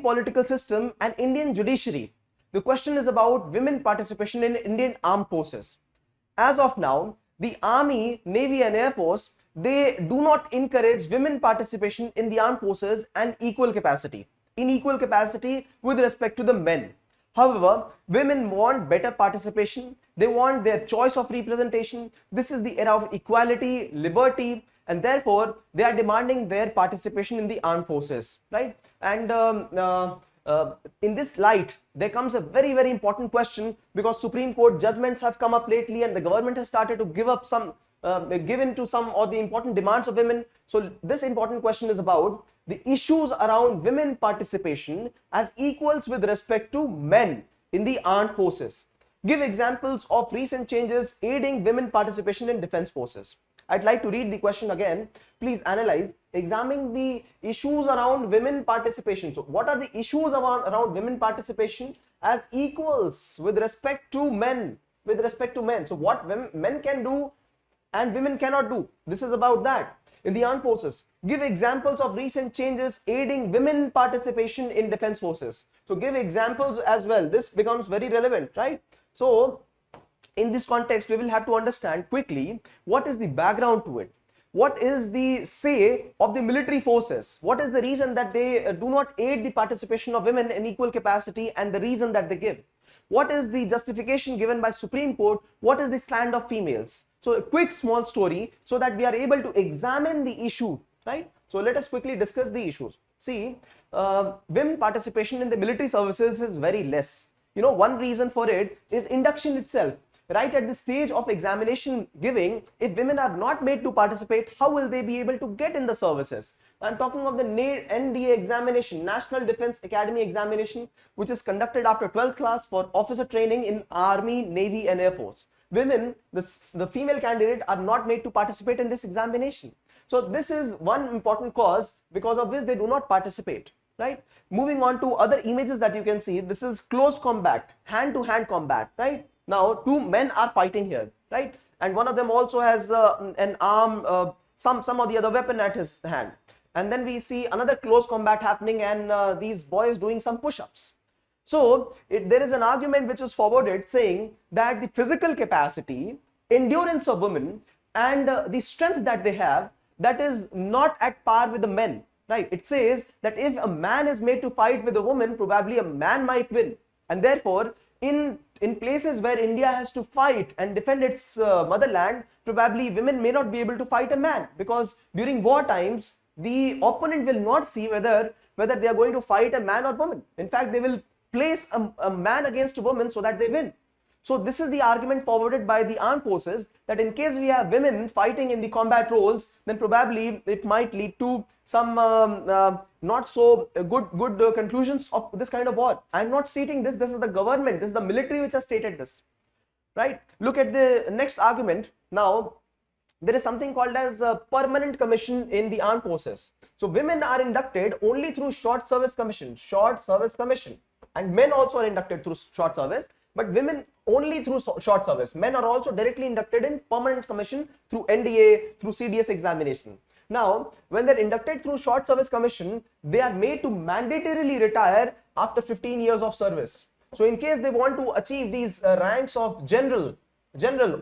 political system and Indian judiciary. The question is about women participation in Indian armed forces. As of now, the Army, Navy and Air Force, they do not encourage women participation in the armed forces and equal capacity, in equal capacity with respect to the men. However, women want better participation. They want their choice of representation. This is the era of equality, liberty, and therefore they are demanding their participation in the armed forces, right? And in this light, there comes a very, very important question, because Supreme Court judgments have come up lately and the government has started to give up some, give in to some of the important demands of women. So this important question is about the issues around women participation as equals with respect to men in the armed forces. Give examples of recent changes aiding women participation in defense forces. I'd like to read the question again. Please analyze, examine the issues around women participation. So what are the issues around women participation as equals with respect to men, So what men can do and women cannot do. This is about that. In the armed forces, give examples of recent changes aiding women participation in defense forces. So give examples as well. This becomes very relevant, right? So in this context, we will have to understand quickly what is the background to it. What is the say of the military forces? What is the reason that they do not aid the participation of women in equal capacity, and the reason that they give? What is the justification given by Supreme Court? What is the stand of females? So a quick small story so that we are able to examine the issue, right? So let us quickly discuss the issues. See, women participation in the military services is very less. One reason for it is induction itself. Right at the stage of examination giving, if women are not made to participate, how will they be able to get in the services? I'm talking of the NDA examination, National Defense Academy examination, which is conducted after 12th class for officer training in Army, Navy and Air Force. Women, the female candidate, are not made to participate in this examination. So this is one important cause because of which they do not participate, right? Moving on to other images that you can see, this is close combat, hand-to-hand combat, right? Now, two men are fighting here, right? And one of them also has an arm, some or the other weapon at his hand. And then we see another close combat happening, and these boys doing some push-ups. So there is an argument which is forwarded saying that the physical capacity, endurance of women, and the strength that they have, that is not at par with the men, right? It says that if a man is made to fight with a woman, probably a man might win. And therefore, in places where India has to fight and defend its motherland, probably women may not be able to fight a man, because during war times, the opponent will not see whether they are going to fight a man or woman. In fact, they will place a man against a woman so that they win. So this is the argument forwarded by the armed forces, that in case we have women fighting in the combat roles, then probably it might lead to some not so good conclusions of this kind of war. I'm not stating this. This is the government. This is the military which has stated this, right? Look at the next argument. Now, there is something called as a permanent commission in the armed forces. So women are inducted only through short service commission, and men also are inducted through short service, but women only through short service. Men are also directly inducted in permanent commission through NDA, through CDS examination. Now, when they're inducted through short service commission, they are made to mandatorily retire after 15 years of service. So in case they want to achieve these ranks of general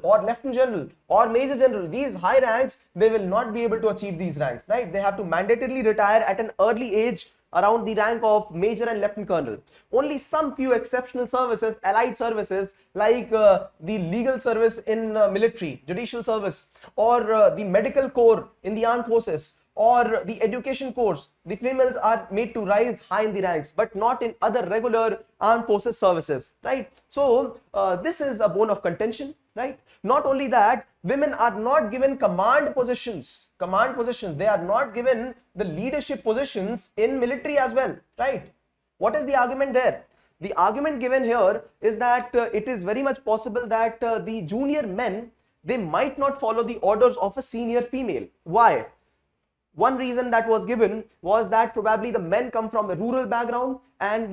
or lieutenant general or major general, these high ranks, they will not be able to achieve these ranks, right? They have to mandatorily retire at an early age, around the rank of major and lieutenant colonel. Only some few exceptional services, allied services, like the legal service in military, judicial service, or the medical corps in the armed forces, or the education course, the females are made to rise high in the ranks, but not in other regular armed forces services, right? So this is a bone of contention, right? Not only that, women are not given command positions. They are not given the leadership positions in military as well, right? What is the argument there? The argument given here is that it is very much possible that the junior men, they might not follow the orders of a senior female. Why? One reason that was given was that probably the men come from a rural background, and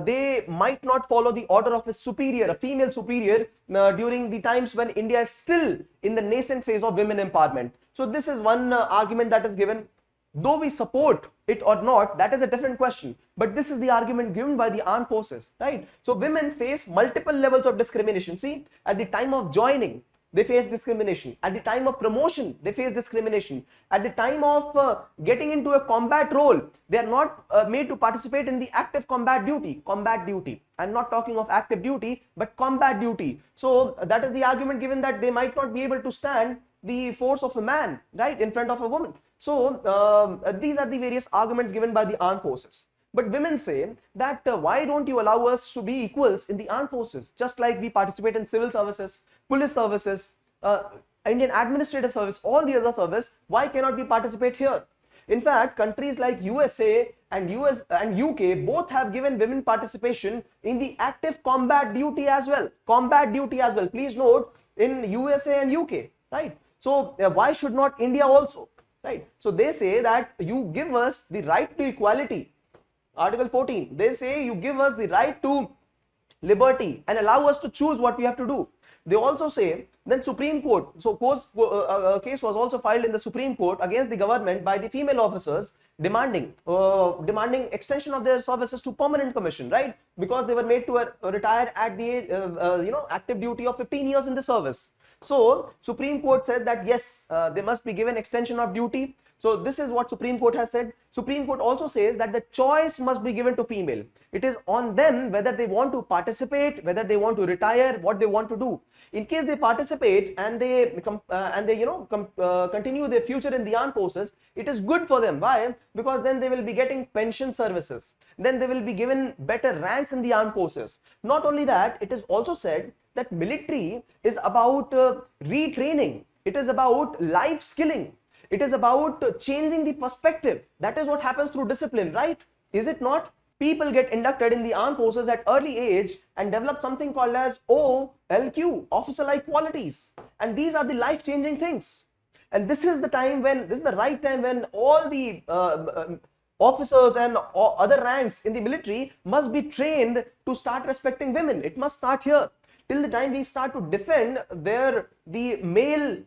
they might not follow the order of a superior, a female superior, during the times when India is still in the nascent phase of women empowerment. So this is one argument that is given. Though we support it or not, that is a different question. But this is the argument given by the armed forces, right? So women face multiple levels of discrimination. See, at the time of joining, they face discrimination. At the time of promotion, they face discrimination. At the time of getting into a combat role, they are not made to participate in the active combat duty. I'm not talking of active duty, but combat duty. So that is the argument given, that they might not be able to stand the force of a man, right, in front of a woman. So these are the various arguments given by the armed forces. But women say that why don't you allow us to be equals in the armed forces, just like we participate in civil services, police services, Indian administrative service, all the other service, why cannot we participate here? In fact, countries like USA and UK both have given women participation in the active combat duty as well. Please note, in USA and UK, right? So why should not India also, right? So they say that you give us the right to equality. Article 14, they say you give us the right to liberty and allow us to choose what we have to do. They also say, then Supreme Court, so a case was also filed in the Supreme Court against the government by the female officers demanding extension of their services to permanent commission, right? Because they were made to retire at the age, active duty of 15 years in the service. So Supreme Court said that yes, they must be given extension of duty. So this is what Supreme Court has said. Supreme Court also says that the choice must be given to female. It is on them whether they want to participate, whether they want to retire, what they want to do. In case they participate and they continue their future in the armed forces, it is good for them. Why? Because then they will be getting pension services. Then they will be given better ranks in the armed forces. Not only that, it is also said that military is about retraining. It is about life skilling. It is about changing the perspective. That is what happens through discipline, right? Is it not? People get inducted in the armed forces at early age and develop something called as OLQ, officer-like qualities. And these are the life-changing things. And this is the right time when all the officers and other ranks in the military must be trained to start respecting women. It must start here. Till the time we start to defend the male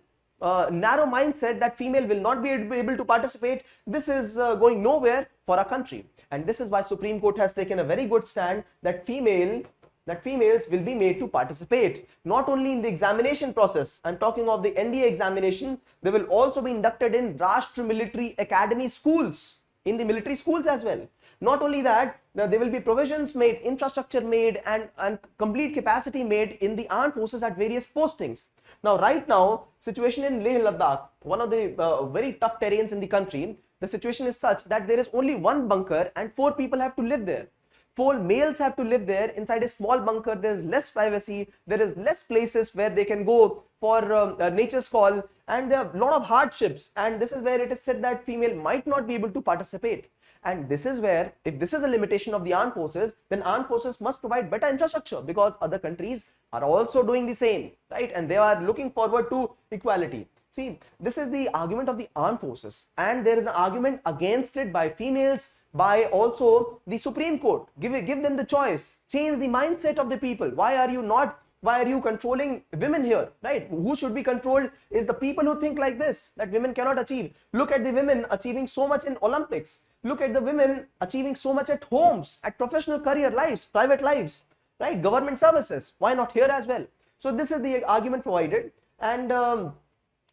narrow mindset that female will not be able to participate, this is going nowhere for our country. And this is why Supreme Court has taken a very good stand that females will be made to participate not only in the examination process. I'm talking of the NDA examination. They will also be inducted in Rashtra Military Academy schools, in the military schools as well. Not only that, there will be provisions made, infrastructure made, and complete capacity made in the armed forces at various postings. Now, right now, situation in Leh Ladakh, one of the very tough terrains in the country, the situation is such that there is only one bunker and 4 people have to live there. 4 males have to live there inside a small bunker. There is less privacy. There is less places where they can go for nature's call, and there are a lot of hardships. And this is where it is said that female might not be able to participate. And this is where, if this is a limitation of the armed forces, then armed forces must provide better infrastructure, because other countries are also doing the same, right? And they are looking forward to equality. See, this is the argument of the armed forces, and there is an argument against it by females, by also the Supreme Court. Give them the choice, change the mindset of the people. Why are you controlling women here, right? Who should be controlled is the people who think like this, that women cannot achieve. Look at the women achieving so much in Olympics. Look at the women achieving so much at homes, at professional career lives, private lives, right? Government services. Why not here as well? So this is the argument provided, and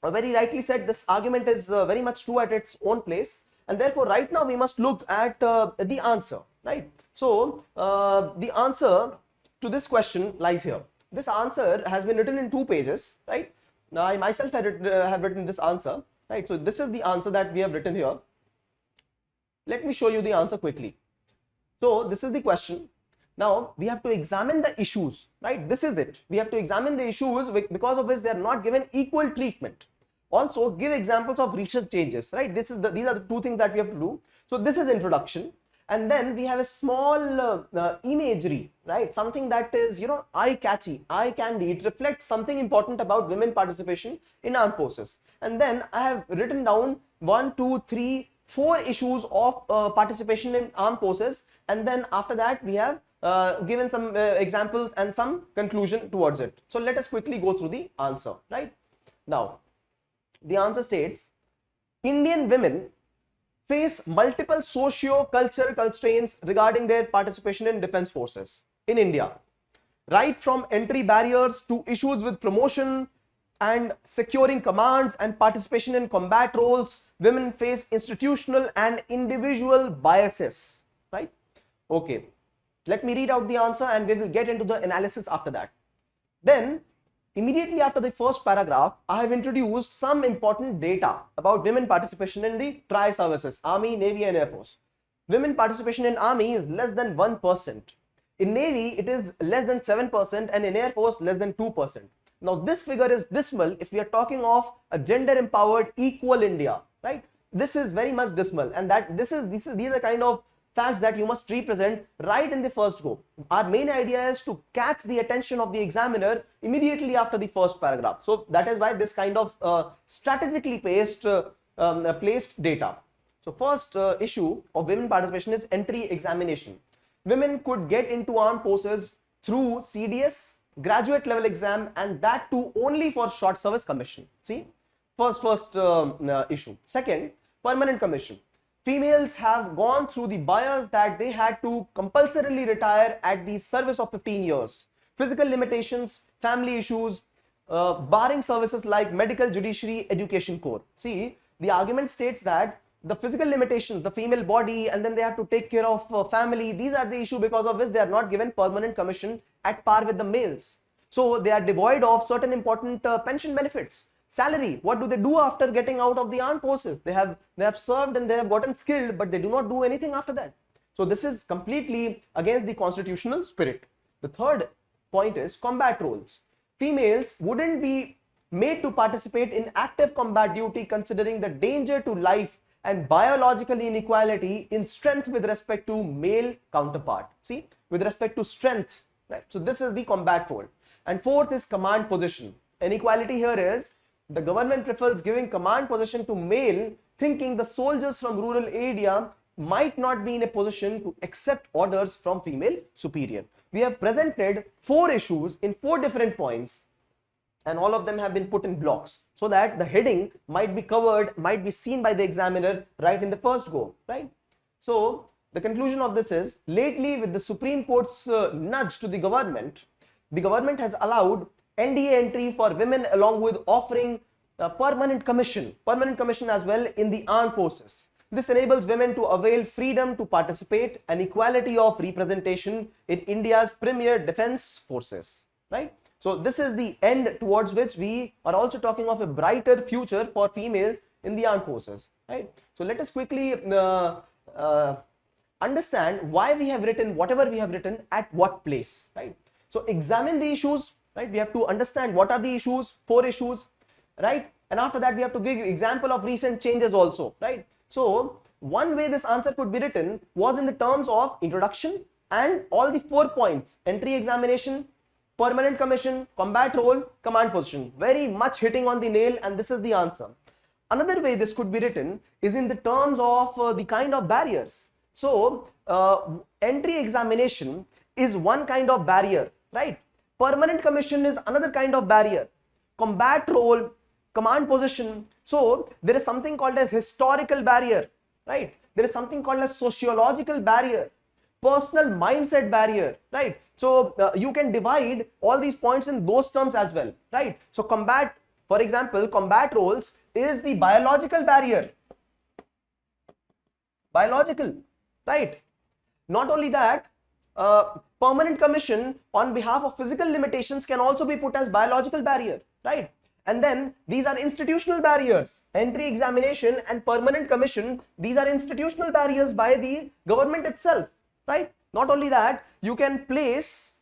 very rightly said, this argument is very much true at its own place. And therefore, right now we must look at the answer, right? So the answer to this question lies here. This answer has been written in 2 pages, right? Now, I myself have written this answer, right? So this is the answer that we have written here. Let me show you the answer quickly. So this is the question. Now we have to examine the issues, right? This is it. We have to examine the issues because of which they are not given equal treatment. Also give examples of recent changes, right? These are the 2 things that we have to do. So this is introduction, and then we have a small imagery, right? Something that is, eye-catchy, eye-candy. It reflects something important about women participation in armed forces. And then I have written down 1, 2, 3, 4 issues of participation in armed forces, and then after that we have given some examples and some conclusion towards it. So let us quickly go through the answer, right? Now, the answer states, Indian women face multiple socio-cultural constraints regarding their participation in defense forces in India. Right from entry barriers to issues with promotion and securing commands and participation in combat roles, women face institutional and individual biases, right? Okay, let me read out the answer and we will get into the analysis after that. Then, immediately after the first paragraph, I have introduced some important data about women participation in the tri-services, Army, Navy and Air Force. Women participation in Army is less than 1%. In Navy, it is less than 7% and in Air Force, less than 2%. Now, this figure is dismal if we are talking of a gender-empowered, equal India, right? This is very much dismal, and that these are kind of facts that you must represent right in the first go. Our main idea is to catch the attention of the examiner immediately after the first paragraph. So that is why this kind of strategically placed data. So first issue of women participation is entry examination. Women could get into armed forces through CDS, graduate level exam, and that too only for short service commission. See, first issue. Second, permanent commission. Females have gone through the bias that they had to compulsorily retire at the service of 15 years. Physical limitations, family issues, barring services like medical, judiciary, education corps. See, the argument states that the physical limitations, the female body, and then they have to take care of family. These are the issue because of which they are not given permanent commission at par with the males. So they are devoid of certain important pension benefits. Salary, what do they do after getting out of the armed forces? They have served and they have gotten skilled, but they do not do anything after that. So this is completely against the constitutional spirit. The third point is combat roles. Females wouldn't be made to participate in active combat duty considering the danger to life and biological inequality in strength with respect to male counterpart. See, with respect to strength, right? So this is the combat role. And fourth is command position. Inequality here is the government prefers giving command position to male, thinking the soldiers from rural area might not be in a position to accept orders from female superior. We have presented 4 issues in 4 different points, and all of them have been put in blocks so that the heading might be covered, might be seen by the examiner right in the first go, right? So the conclusion of this is, lately with the Supreme Court's nudge to the government has allowed NDA entry for women along with offering permanent commission as well in the armed forces. This enables women to avail freedom to participate and equality of representation in India's premier defense forces, right? So this is the end towards which we are also talking of a brighter future for females in the armed forces, right? So let us quickly understand why we have written whatever we have written at what place, right? So examine the issues, right? We have to understand what are the issues, 4 issues, right? And after that we have to give example of recent changes also, right? So one way this answer could be written was in the terms of introduction and all the 4 points: entry examination, permanent commission, combat role, command position. Very much hitting on the nail, and this is the answer. Another way this could be written is in the terms of the kind of barriers. So entry examination is one kind of barrier, right? Permanent commission is another kind of barrier. Combat role, command position. So there is something called as historical barrier, right? There is something called as sociological barrier, personal mindset barrier, right? So you can divide all these points in those terms as well, right? So combat, for example, combat roles is the biological barrier. Biological, right? Not only that, permanent commission on behalf of physical limitations can also be put as biological barrier, right? And then these are institutional barriers. Entry examination and permanent commission, these are institutional barriers by the government itself, right? Not only that, you can place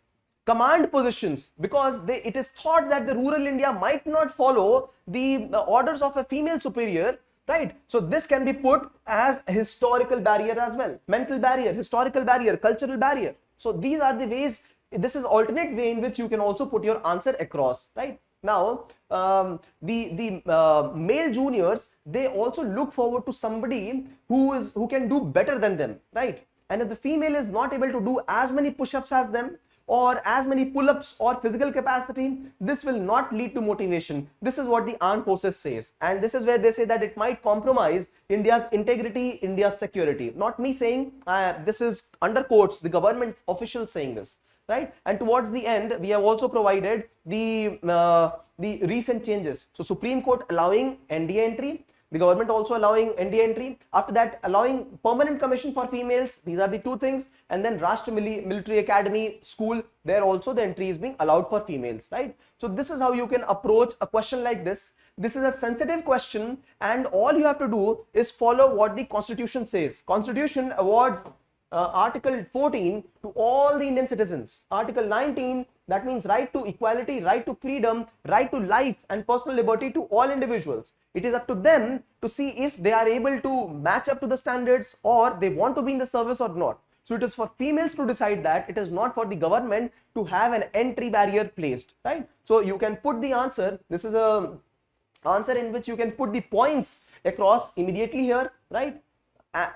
command positions because it is thought that the rural India might not follow the orders of a female superior, right? So this can be put as a historical barrier as well. Mental barrier, historical barrier, cultural barrier. So these are the ways, this is alternate way in which you can also put your answer across, right? Now, the male juniors, they also look forward to somebody who can do better than them, right? And if the female is not able to do as many push-ups as them, or as many pull-ups or physical capacity, this will not lead to motivation. This is what the armed forces says, and this is where they say that it might compromise India's integrity, India's security. Not me saying, this is under quotes, the government officials saying this, right? And towards the end, we have also provided the recent changes. So Supreme Court allowing NDA entry, the government also allowing NDA entry. After that, allowing permanent commission for females. These are the two things. And then Rashtra Military Academy School, there also the entry is being allowed for females, right? So this is how you can approach a question like this. This is a sensitive question, and all you have to do is follow what the Constitution says. Constitution awards Article 14 to all the Indian citizens. Article 19, that means right to equality, right to freedom, right to life and personal liberty to all individuals. It is up to them to see if they are able to match up to the standards or they want to be in the service or not. So it is for females to decide that. It is not for the government to have an entry barrier placed, right? So you can put the answer. This is a answer in which you can put the points across immediately here, right?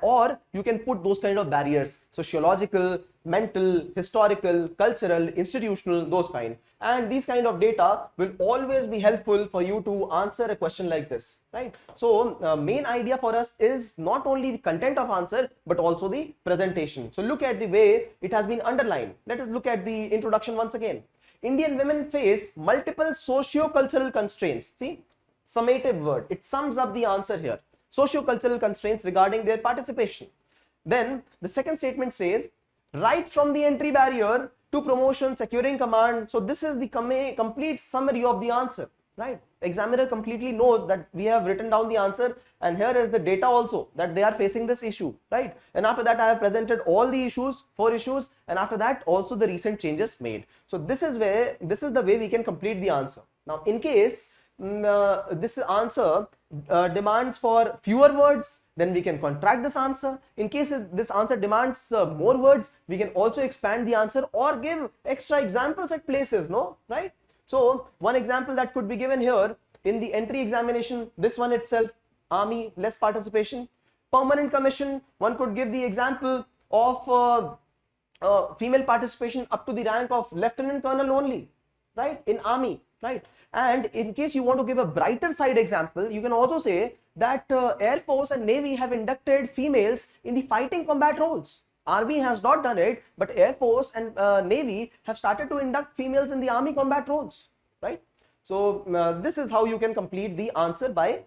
Or you can put those kind of barriers: sociological, mental, historical, cultural, institutional, those kind. And these kind of data will always be helpful for you to answer a question like this, right? So main idea for us is not only the content of answer, but also the presentation. So look at the way it has been underlined. Let us look at the introduction once again. Indian women face multiple socio-cultural constraints. See, summative word. It sums up the answer here. Socio-cultural constraints regarding their participation. Then the second statement says, right from the entry barrier to promotion, securing command. So this is the complete summary of the answer, right? Examiner completely knows that we have written down the answer, and here is the data also that they are facing this issue, right? And after that, I have presented all the issues, 4 issues, and after that also the recent changes made. So this is the way we can complete the answer. Now, in case this answer demands for fewer words, then we can contract this answer. In case this answer demands more words, we can also expand the answer or give extra examples at places, no, right? So one example that could be given here in the entry examination, this one itself, army, less participation. Permanent commission, one could give the example of female participation up to the rank of lieutenant colonel only, right, in army, right? And in case you want to give a brighter side example, you can also say that Air Force and Navy have inducted females in the fighting combat roles. Army has not done it, but Air Force and Navy have started to induct females in the army combat roles, right? So this is how you can complete the answer, by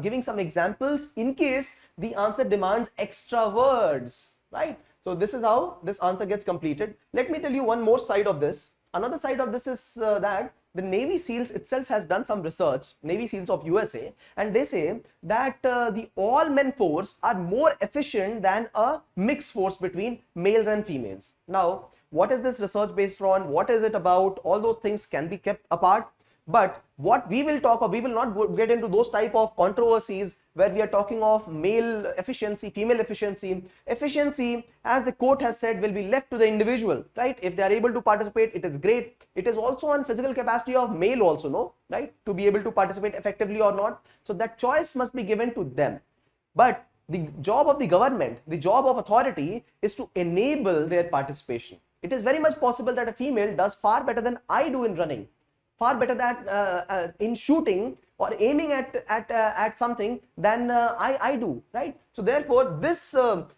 giving some examples in case the answer demands extra words, right? So this is how this answer gets completed. Let me tell you one more side of this. Another side of this is that the Navy SEALs itself has done some research, Navy SEALs of USA, and they say that the all-men force are more efficient than a mixed force between males and females. Now, what is this research based on? What is it about? All those things can be kept apart. But what we will talk of, we will not get into those type of controversies where we are talking of male efficiency, female efficiency. Efficiency, as the court has said, will be left to the individual, right? If they are able to participate, it is great. It is also on physical capacity of male also, no, right? To be able to participate effectively or not. So that choice must be given to them. But the job of the government, the job of authority is to enable their participation. It is very much possible that a female does far better than I do in running, far better than in shooting or aiming at something than I do, right? So therefore, this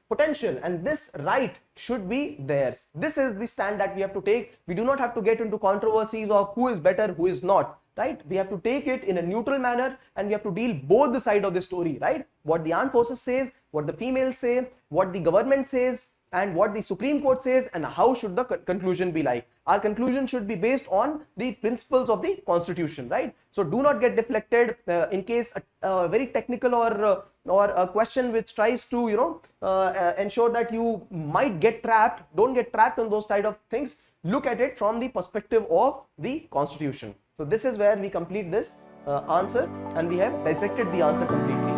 potential and this right should be theirs. This is the stand that we have to take. We do not have to get into controversies of who is better, who is not, right? We have to take it in a neutral manner, and we have to deal both the side of the story, right? What the armed forces says, what the females say, what the government says, and what the Supreme Court says, and how should the conclusion be like. Our conclusion should be based on the principles of the Constitution, right? So do not get deflected in case a very technical or a question which tries to, ensure that you might get trapped. Don't get trapped on those type of things. Look at it from the perspective of the Constitution. So this is where we complete this answer, and we have dissected the answer completely.